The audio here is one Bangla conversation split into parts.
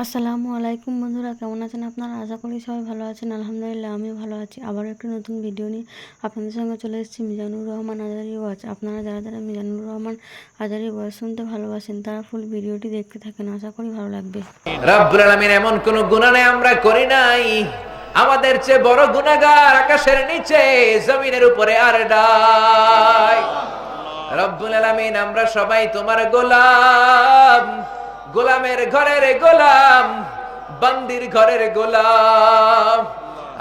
আসসালামু আলাইকুম বন্ধুরা, কেমন আছেন আপনারা? আশা করি সবাই ভালো আছেন। আলহামদুলিল্লাহ আমিও ভালো আছি। আবারও একটি নতুন ভিডিও নিয়ে আপনাদের সঙ্গে চলে এসেছি মিজানুর রহমান আজারি ওয়াচ। আপনারা যারা যারা মিজানুর রহমান আজারি ওয়াচ শুনতে ভালোবাসেন তারা ফুল ভিডিওটি দেখতে থাকেন, আশা করি ভালো লাগবে। রব্বুল আলামিন এমন কোন গুনাহ নেই আমরা করি নাই, আমাদের চেয়ে বড় গুনাহগার আকাশের নিচে জমিনের উপরে আর নাই। রব্বুল আলামিন আমরা সবাই তোমার গোলাম, গোলামের ঘরের গোলাম, বান্দির ঘরের গোলাম।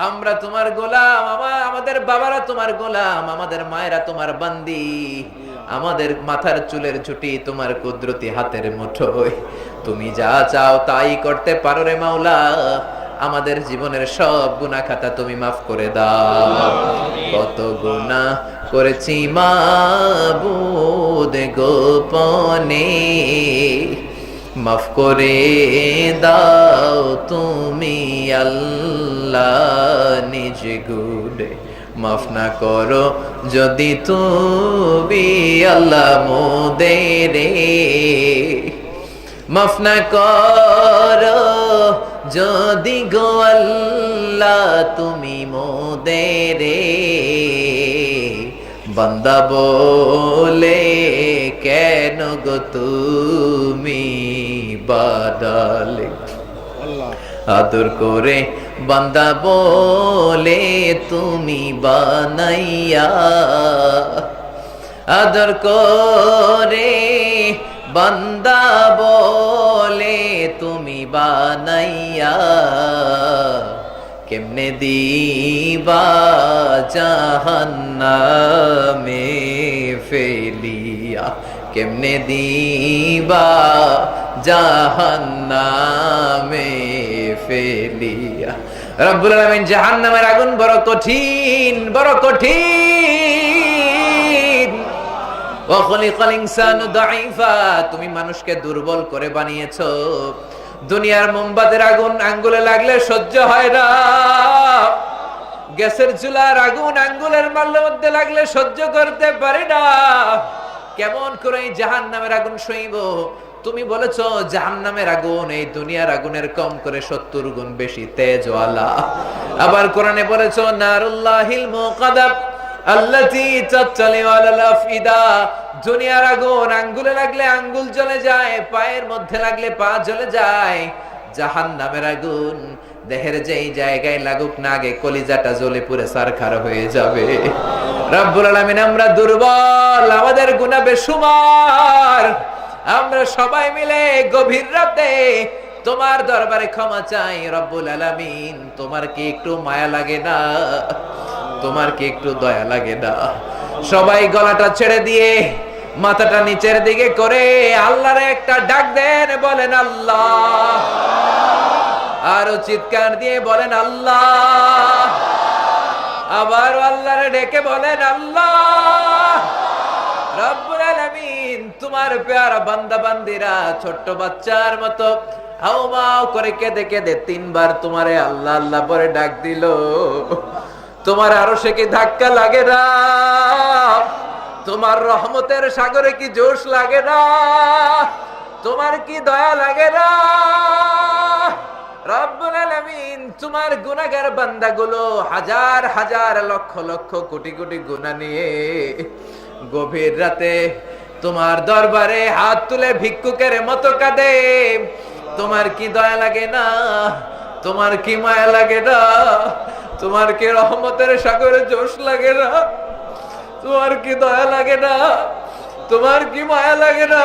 আমরা তোমার গোলাম, আমাদের বাবারা তোমার গোলাম, আমাদের মায়েরা তোমার বান্দি, আমাদের মাথার চুলের ঝুঁটি তোমার কুদরতি হাতের মুঠোয়। তুমি যা চাও তাই করতে পারো রে মাওলা। আমাদের জীবনের সব গুনাহ খাতা তুমি মাফ করে দাও। কত গুনাহ করেছি মাবুদ গোপনে, মাফ করে দাও তুমি আল্লাহ নিজ গুণে। মাফ না করো যদি তুমি আল্লাহ মোদেরে, মাফ না করো যদি গো আল্লাহ তুমি মোদেরে। বান্দা বলে কেন গো তুমি বাদালে, আদর করে বান্দা বলে তুমি বানাইয়া, আদর করে বান্দা বলে তুমি বানাইয়া। কেমনে দিবা জাহান্নামে ফেলিয়া, কেমনে দিবা জাহান্নামে ফেলিয়া। রব্বুল আলামিন জাহান্নামের আগুন বড় কঠিন, বড় কঠিন। ওয়া খলিকাল ইনসানু দাঈফা, তুমি মানুষকে দুর্বল করে বানিয়েছো। দুনিয়ার মোমবাতির আগুন আঙ্গুলে লাগলে সহ্য হয় না, গ্যাসের চুলার আগুন আঙ্গুলের মাল্যের মধ্যে লাগলে সহ্য করতে পারি না। কেমন করে জাহান্নামের আগুন সইব? তুমি বলেছো জাহান্নামের আগুন এই দুনিয়ার আগুনের কম করে 70 গুণ বেশি তেজওয়ালা। আবার কোরআনে বলেছো নারুল্লাহিল মুকাদ্দাব আল্লাতী তাতালিউ আলাল আফইদা, দুনিয়ার আগুন আঙ্গুলে লাগলে আঙ্গুল জ্বলে যায়, পায়ের মধ্যে লাগলে পা জ্বলে যায়। জাহান্নামের আগুন দেহের যেই জায়গায় লাগুক না, আগে কলিজাটা জ্বলে পুড়ে ছারখার হয়ে যাবে। রব্বুল আলামিন আমরা দুর্বল, আমাদের গুনাহ বেশুমার। আমরা সবাই মিলে গভীর রাতে তোমার দরবারে ক্ষমা চাই। রব্বুল আলামিন তোমার কি একটু মায়া লাগে না? তোমার কি একটু দয়া লাগে না? সবাই গলাটা ছেড়ে দিয়ে মাথাটা নিচের দিকে করে আল্লাহরে একটা ডাক দেন, বলেন আল্লাহ। আরো চিৎকার দিয়ে বলেন আল্লাহ। আবার আল্লাহরে ডেকে বলেন আল্লাহ। রব্বুল আলামিন তোমার পেয়ারা বান্দা বান্দিরা ছোট্ট বাচ্চার মতো হাউমাউ করে কেঁদে কেঁদে 3 বার তোমারে আল্লাহ আল্লাহ বলে ডাক দিল। তোমার আরশে কি ধাক্কা লাগে না? তোমার রহমতের সাগরে কি জোশ লাগে না? তোমার কি দয়া লাগে না? রব্বুল আলামিন তোমার গুনাহগার বান্দাগুলো হাজার হাজার লক্ষ লক্ষ কোটি কোটি গুনাহ নিয়ে গভীর রাতে তোমার দরবারে হাত তুলে ভিক্ষুকের মতো কাঁদে। তোমার কি দয়া লাগে না? তোমার কি মায়া লাগে না? তোমার কি রহমতের সাগরে জোশ লাগে না? তোমার কি দয়া লাগে না? তোমার কি মায়া লাগে না?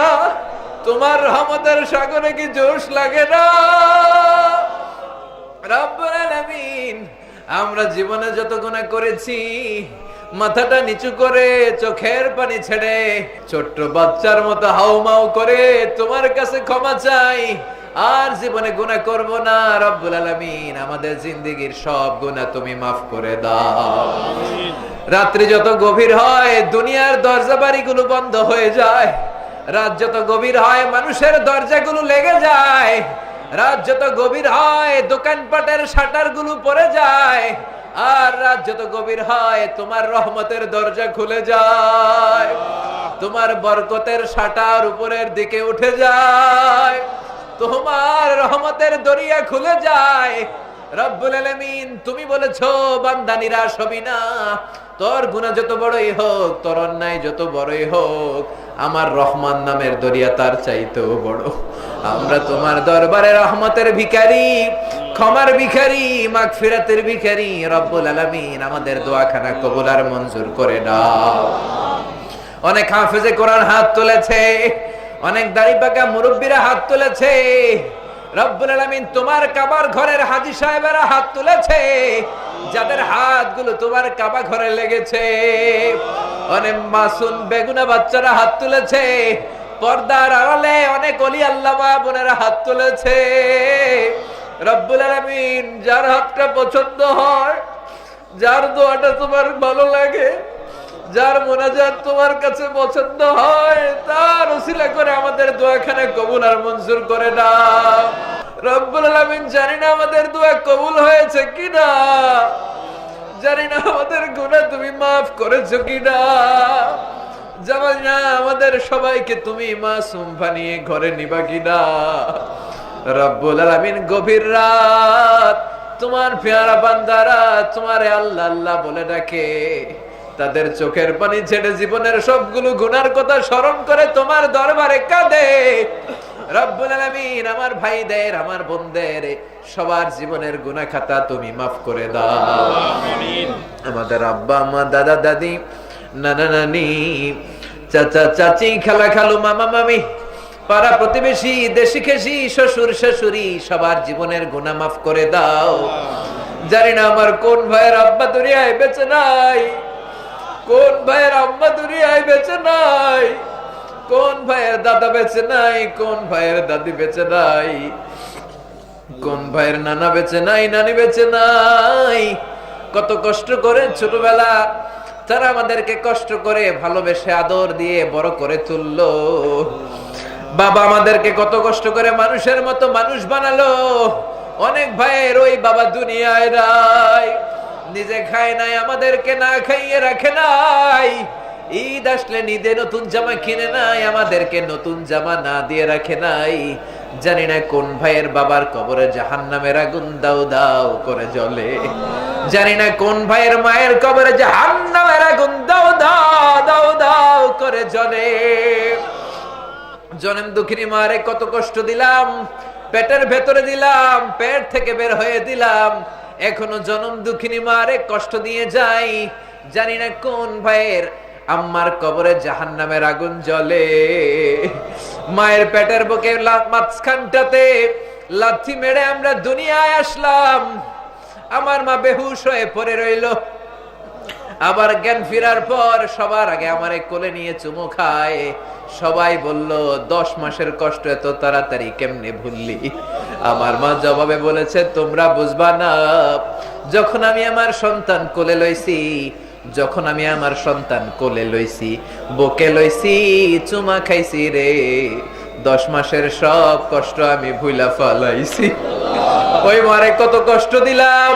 তোমার রহমতের সাগরে কি জোশ লাগে না? রব্বুল আলামিন আমরা জীবনে যত গুনাহ করেছি, মাথাটা নিচু করে চোখের পানি ছেড়ে ছোট্ট বাচ্চার মতো হাউমাউ করে তোমার কাছে ক্ষমা চাই। আর জীবনে গুনাহ করব না। রব্বুল আলামিন আমাদের জিন্দেগীর সব গুনাহ তুমি মাফ করে দাও। রাত্রি যত গভীর হয় দুনিয়ার দরজা বাড়িগুলো বন্ধ হয়ে যায়। রাত যত গভীর হয় মানুষের দরজাগুলো লেগে যায়। রাত যত গভীর হয় দোকানপাটের শাটারগুলো পড়ে যায়। আর রাত যত গভীর হয় তোমার রহমতের দরজা খুলে যায়, তোমার বরকতের শাটার উপরের দিকে উঠে যায়, তোমার রহমতের দরিয়া খুলে যায়। রব্বুল আলামিন তুমি বলেছো বান্দা নিরাশ হবি না, তোর গুনাহ যত বড়ই হোক, তোর অন্যায় যত বড়ই হোক, আমার রহমান নামের দরিয়া তার চাইতেও বড়। আমরা তোমার দরবারে রহমতের ভিখারি, ক্ষমার ভিখারি, মাগফিরাতের ভিখারি। রব্বুল আলামিন আমাদের দোয়াখানা কবুল আর মঞ্জুর করে দাও। অনেক হাফেজে কোরআন হাত তুলেছে, অনেক দাড়ি পাকা মুরব্বীরা হাত তুলেছে। রব্বুল আলামিন তোমার কাবার ঘরের হাজী সাহেবেরা হাত তুলেছে, যাদের হাতগুলো তোমার কাবা ঘরে লেগেছে। অনেক মাসুম বেগুনা বাচ্চারা হাত তুলেছে, পর্দার আড়ালে অনেক ওলি আল্লাহ মা বোনেরা হাত তুলেছে। রব্বুল আলামিন যার হাতটা পছন্দ হয়, যার দোয়াটা তোমার ভালো লাগে, যার মোনাজাত তোমার কাছে পছন্দ হয়, তার উসিলা করে আমাদের দোয়াখানা কবুল আর মঞ্জুর করে দাও। রব্বুল আলামিন জানি না আমাদের দোয়া কবুল হয়েছে কিনা, জানি না আমাদের গুনাহ তুমি মাফ করেছো কিনা, জানি না আমাদের সবাইকে তুমি মাসুম বানিয়ে ঘরে নিবা কিনা। রব্বুল আলামিন গভীর রাত তোমার পেয়ারা বান্দারা তোমারে আল্লাহ আল্লাহ বলে ডাকে, তাদের চোখের পানি ছেড়ে জীবনের সবগুলো গুনার কথা স্মরণ করে তোমার দরবারে কাঁদে। রব্বুল আলামিন আমার ভাইদের, আমার বোনদের সবার জীবনের গুনাহ খাতা তুমি মাফ করে দাও। আমিন। আমাদের আব্বা আম্মা, দাদা দাদি, নানা নানি, চাচা চাচি, খালা খালু, মামা মামি, পাড়া প্রতিবেশী, দেশি খেসি, শ্বশুর শাশুড়ি, সবার জীবনের গুনাহ মাফ করে দাও। জানি না আমার কোন ভাইয়ের আব্বা দুনিয়ায় বেঁচে নাই, কোন ভাইয়ের আম্মা দুনিয়ায় বেঁচে নাই, কোন ভাইয়ের দাদা বেঁচে নাই, কোন ভাইয়ের দাদি বেঁচে নাই, কোন ভাইয়ের নানা বেঁচে নাই, নানি বেঁচে নাই। কত কষ্ট করে ছোটবেলা তারা আমাদেরকে কষ্ট করে ভালোবেসে আদর দিয়ে বড় করে তুললো। বাবা আমাদেরকে কত কষ্ট করে মানুষের মতো মানুষ বানালো। অনেক ভাইয়ের ওই বাবা দুনিয়ায় নাই, নিজে খায় নাই, আমাদেরকে না খাইয়ে রাখে নাই। ঈদ আসলে ঈদে নতুন জামা কিনে নাই, আমাদেরকে নতুন জামা না দিয়ে রাখে নাই। জানি না কোন ভাইয়ের বাবার কবরে জাহান্নামের আগুন দাউ দাউ করে জ্বলে, জানি না কোন ভাইয়ের মায়ের কবরে জাহান্নামের আগুন দাউ দাউ দাউ দাউ করে জ্বলে। জনম দুঃখিনী মারে কত কষ্ট দিলাম, পেটের ভেতরে দিলাম, পেট থেকে বের হয়ে দিলাম, এখনো জনম দুঃখিনী মারে কষ্ট দিয়ে যাই। জানি না কোন ভাইয়ের আম্মার কবরে জাহান্নামের আগুন জ্বলে। মায়ের পেটের বুকে মাঝখানটাতে লাথি মেরে আমরা দুনিয়ায় আসলাম, আমার মা বেহুশ হয়ে পড়ে রইল। আবার জ্ঞান ফেরার পর সবার আগে আমারে কোলে নিয়ে চুমু খায়। সবাই বলল 10 মাসের কষ্ট এত তাড়াতাড়ি কেমনে ভুললি? আমার মা জবাবে বলেছে, তোমরা বুঝবা না, যখন আমি আমার সন্তান কোলে লইছি, যখন আমি আমার সন্তান কোলে লইছি, বুকে লইছি, চুমা খাইছি রে, 10 মাসের সব কষ্ট আমি ভুলা ফালাইছি। ওই মারে কত কষ্ট দিলাম,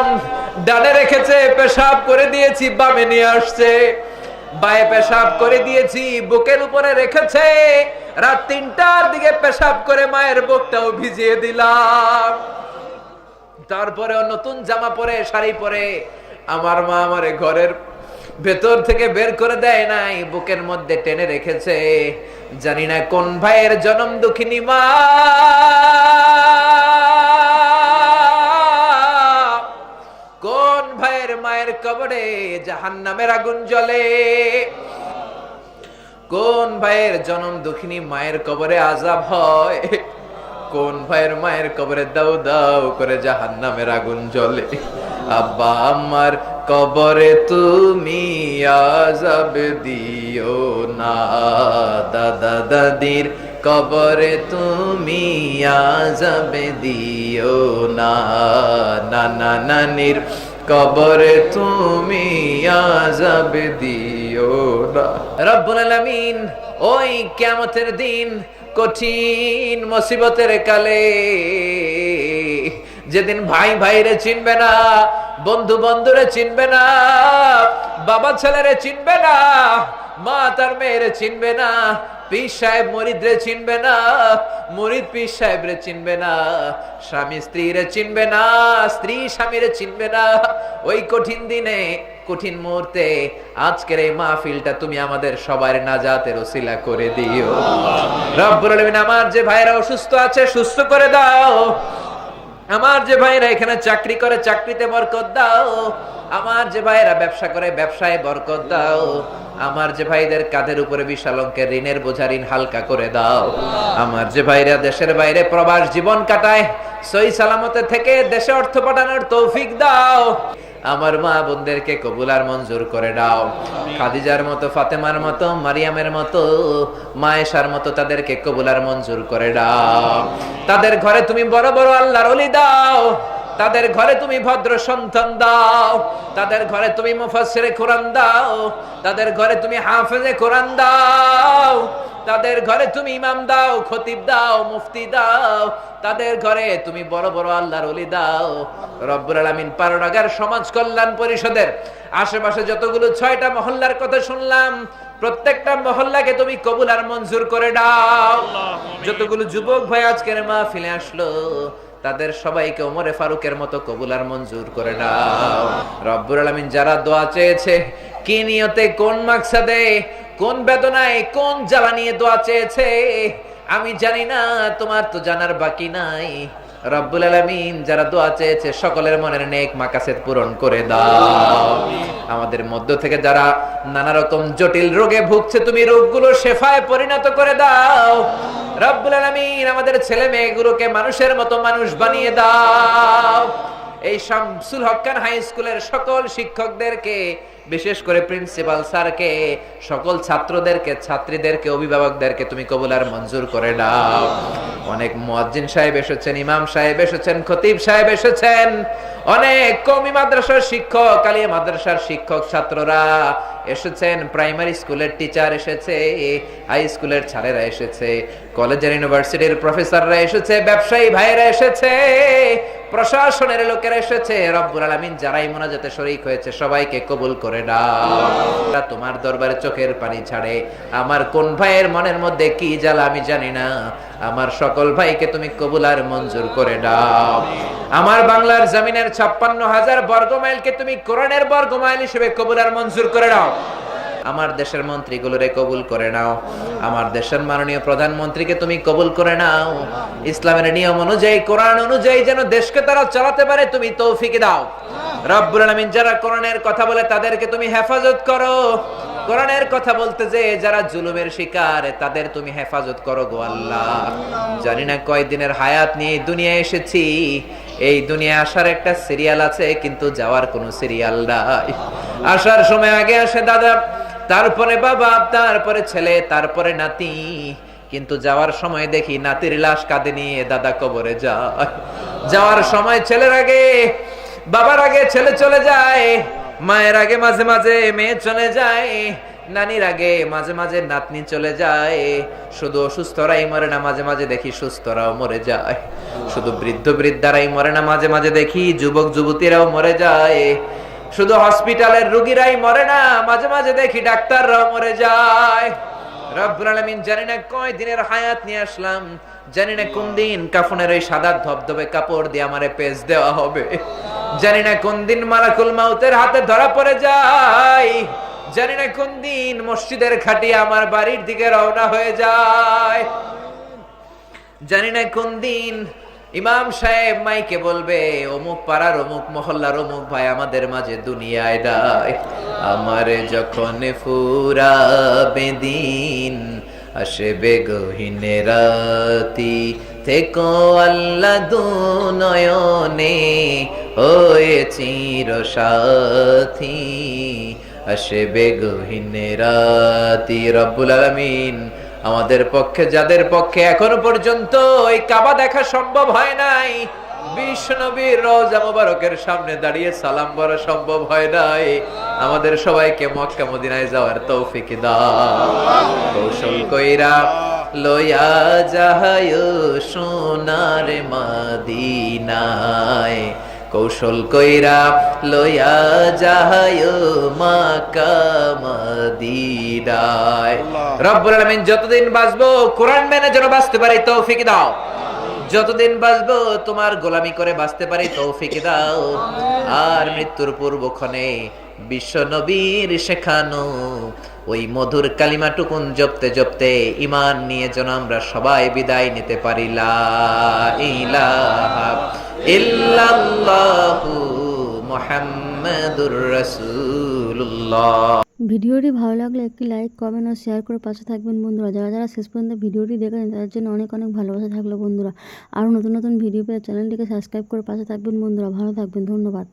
ডানে রেখেছে, পেশাব করে দিয়েছি, বামে নিয়ে আসছে, বায়ে পেশাব করে দিয়েছি, বুকের উপরে রেখেছে, রাত 3টার দিকে পেশাব করে মায়ের বুকটাও ভিজিয়ে দিলাম। তারপরে নতুন জামা পরে, শাড়ি পরে আমার মা আমারে ঘরের ভেতর থেকে বের করে দেয় নাই, বুকের মধ্যে টেনে রেখেছে। জানি না কোন ভাইয়ের জনম দুঃখিনী মা কোন ভাইয়ের মায়ের কবরে জাহান্নামের আগুন জ্বলে, কোন ভাইয়ের জনম দুঃখিনী মায়ের কবরে আযাব হয়, কোন ভাইয়ের মায়ের কবরে দাউ দাউ করে জাহান্নামের আগুন জ্বলে। আব্বা আম্মার কবরে তুমি আযাব দিও না, দাদা দাদির কবরে তুমি আযাব দিও না, নানা নানির কবরে তুমি আযাব দিও না। রব্বুল আলামিন ওই কিয়ামতের দিন, কঠিন মুসিবতের কালে, যেদিন ভাই ভাইরে চিনবে না, বন্ধু বন্ধুরে চিনবে না, বাবা ছেলেরে চিনবে না, মা তার মেয়েরে চিনবে না, পীর সাহেব মুরিদরে চিনবে না, মুরিদ পীর সাহেবরে চিনবে না, স্বামী স্ত্রীরে চিনবে না, স্ত্রী স্বামীরে চিনবে না। ওই কঠিন দিনে, কঠিন মুহূর্তে আজকের এই মাহফিলটা তুমি আমাদের সবার নাজাতের ওসিলা করে দিও রব্বুল আলামিন। আমার যে ভাইরা অসুস্থ আছে সুস্থ করে দাও, আমার যে ভাইরা এখানে চাকরি করে চাকরিতে বরকত দাও, আমার যে ভাইরা ব্যবসা করে ব্যবসায় বরকত দাও, আমার যে ভাইদের কাঁধের উপরে বিশাল অঙ্কের ঋণের বোঝা ঋণ হালকা করে দাও, আমার যে ভাইরা দেশের বাইরে প্রবাস জীবন কাটায় সহি সালামতে থেকে দেশে অর্থ পাঠানোর তৌফিক দাও, আমার মা বোনদেরকে কবুল আর মঞ্জুর করে দাও। খাদিজার মতো, ফাতেমার মতো, মারিয়ামের মতো, মায়েশার মতো তাদেরকে কবুল আর মঞ্জুর করে দাও। তাদের ঘরে তুমি বড় বড় আল্লাহর ওলি দাও, তাদের ঘরে তুমি ভদ্র সন্তান দাও, তাদের ঘরে তুমি মুফাসসিরে কোরআন দাও, তাদের ঘরে তুমি হাফেজে কোরআন দাও, তাদের ঘরে তুমি ইমাম দাও, খতিব দাও, মুফতি দাও, তাদের ঘরে তুমি বড় বড় আল্লাহর ওলি দাও। রব্বুল আলামিন পারোনাগার সমাজ কল্যাণ পরিষদের আশেপাশে যতগুলো 6টা মহল্লার কথা শুনলাম, প্রত্যেকটা মহল্লাকে তুমি কবুল আর মঞ্জুর করে দাও। যতগুলো যুবক ভাই আজকের মাহফিলে আসলো তাদের সবাইকে ওমরে ফারুকের মতো কবুল আর মঞ্জুর করে দাও। রব্বুল আলামিন যারা দোয়া চেয়েছে, কি নিয়তে, কোন মাকসাদে, কোন বেদনায়, কোন জ্বালা নিয়ে দোয়া চেয়েছে আমি জানি না, তোমার তো জানার বাকি নাই। রব্বুল আলামিন যারা দোয়া চেয়েছে সকলের মনের নেক মাকাসেদ পূরণ করে দাও। আমাদের মধ্য থেকে যারা নানা রকম জটিল রোগে ভুগছে তুমি রোগগুলো শেফায় পরিণত করে দাও। রব্বুল আলামিন আমাদের ছেলে মেয়েগুলোকে মানুষের মতো মানুষ বানিয়ে দাও। এই শামসুল হক খান হাই স্কুলের সকল শিক্ষকদেরকে, বিশেষ করে প্রিন্সিপাল স্যারকে, সকল ছাত্রদেরকে, ছাত্রীদেরকে, অভিভাবকদেরকে তুমি কবুল আর মঞ্জুর করে দাও। অনেক মুয়াজ্জিন সাহেব এসেছেন, ইমাম সাহেব এসেছেন, খতিব সাহেব এসেছেন, অনেক কওমি মাদ্রাসার শিক্ষক, আলিয়া মাদ্রাসার শিক্ষক ছাত্ররা এসেছেন, প্রাইমারি স্কুলের টিচার এসেছে, হাই স্কুলের ছাত্ররা এসেছে, কলেজের ইউনিভার্সিটির প্রফেসররা এসেছে, ব্যবসায়ী ভাইরা এসেছে, প্রশাসনের লোকেরা এসেছে। রব্বুল আলামিন যারাই মুনাজাতে শরীক হয়েছে সবাইকে কবুল করে দাও। তোমার দরবারে চোখের পানি ছাড়ে আমার কোন ভাইয়ের মনের মধ্যে কি জ্বালা আমি জানি না, আমার সকল ভাইকে তুমি কবুল আর মঞ্জুর করে দাও। আমার বাংলার জমিনের 56,000 বর্গমাইলকে তুমি কোরআনের বর্গমাইল হিসেবে কবুল আর মঞ্জুর করে দাও। আমার দেশের মন্ত্রীগুলোরে কবুল করে নাও, আমার দেশের মাননীয় প্রধানমন্ত্রীকে তুমি কবুল করে নাও। ইসলামের নিয়ম অনুযায়ী, কোরআন অনুযায়ী যেন দেশকে তারা চালাতে পারে তুমি তৌফিক দাও। রব্বুল আলামিন যারা কোরআনের কথা বলে তাদেরকে তুমি হেফাজত করো, কোরআনের কথা বলতে যে যারা জুলুমের শিকার তাদের তুমি হেফাজত করো গো আল্লাহ। জানি না কয়দিনের হায়াত নিয়ে দুনিয়ায় এসেছি, এই দুনিয়ায় আসার একটা সিরিয়াল আছে কিন্তু যাওয়ার কোনো সিরিয়াল নাই। আসার সময় আগে আসে দাদা, তারপরে বাবা, তারপরে ছেলে, তারপরে নাতি, কিন্তু যাওয়ার সময় দেখি নাতির লাশ কাঁধে নিয়ে দাদা কবরে যায়। যাওয়ার সময় ছেলের আগে, বাবার আগে ছেলে চলে যায়, মায়ের আগে মাঝে মাঝে মেয়ে চলে যায়, নানির আগে মাঝে মাঝে নাতনি চলে যায়। শুধু অসুস্থরাই মরে না, মাঝে মাঝে দেখি সুস্থরাও মরে যায়। শুধু বৃদ্ধ বৃদ্ধারাই মরে না, মাঝে মাঝে দেখি যুবক যুবতীরাও মরে যায়। শুধু হসপিটালের রোগীরাই মরে না, মাঝে মাঝে দেখি ডাক্তাররাও মরে যায়। রব্বুল আলামিন জানি না কয় দিনের হায়াত নিয়ে আসলাম, জানি না কোন দিন কাফনের ওই সাদা ধবধবে কাপড় দিয়ে আমারে পেঁচ দেওয়া হবে, জানি না কোন দিন মালাকুল মাউতের হাতে ধরা পড়ে যায়, জানি না কোন দিন মসজিদের খাটিয়ে আমার বাড়ির দিকে রওনা হয়ে যায়, জানি না কোন দিন ইমাম সাহেব মাইকে বলবে অমুক পাড়ার অমুক মহল্লার অমুক ভাই আমাদের মাঝে দুনিয়ায় নাই। আমারে যখন ফুরাবে দিন আসবে গহীনে রাতি, থেকো আল্লাহ দুনয়নে হয়ে চির সাথী, আসবে গহীনে রাতি। রব্বুল আলামিন আমাদের পক্ষে, যাদের পক্ষে এখনো পর্যন্ত এই কাবা দেখা সম্ভব হয় নাই, বিশ্ব নবীর রওজা মুবারকের সামনে দাঁড়িয়ে সালাম বলা সম্ভব হয় নাই, আমাদের সবাইকে মক্কা মদিনায় যাওয়ার তৌফিক দাও। কৌশল কইরা লইয়া যাহায় সোনার মদিনায়, কৌশল কইরা লইয়া যাহায় মাক্কা মদিনায়। রব্বুল আলামিন যতদিন বাঁচবো কোরআন মেনে যেন বাঁচতে পারি তৌফিক দাও, যতদিন বাঁচবো তোমার গোলামি করে বাঁচতে পারি তৌফিক দাও। আর মৃত্যুর পূর্বক্ষণে বিশ্ব নবীর শেখানো ওই মধুর কালিমাটুকুন জপতে জপতে ঈমান নিয়ে যেন আমরা সবাই বিদায় নিতে পারি। লা ইলাহা ইল্লাল্লাহু মুহাম্মাদুর রাসূলুল্লাহ। ভিডিওটি ভালো লাগলে একটি লাইক, কমেন্ট ও শেয়ার করে পাশে থাকবেন বন্ধুরা। যারা যারা শেষ পর্যন্ত ভিডিওটি দেখেছেন তাদের জন্য অনেক অনেক ভালোবাসা থাকলো বন্ধুরা। আরও নতুন নতুন ভিডিও পেয়ে চ্যানেলটিকে সাবস্ক্রাইব করে পাশে থাকবেন বন্ধুরা। ভালো থাকবেন, ধন্যবাদ।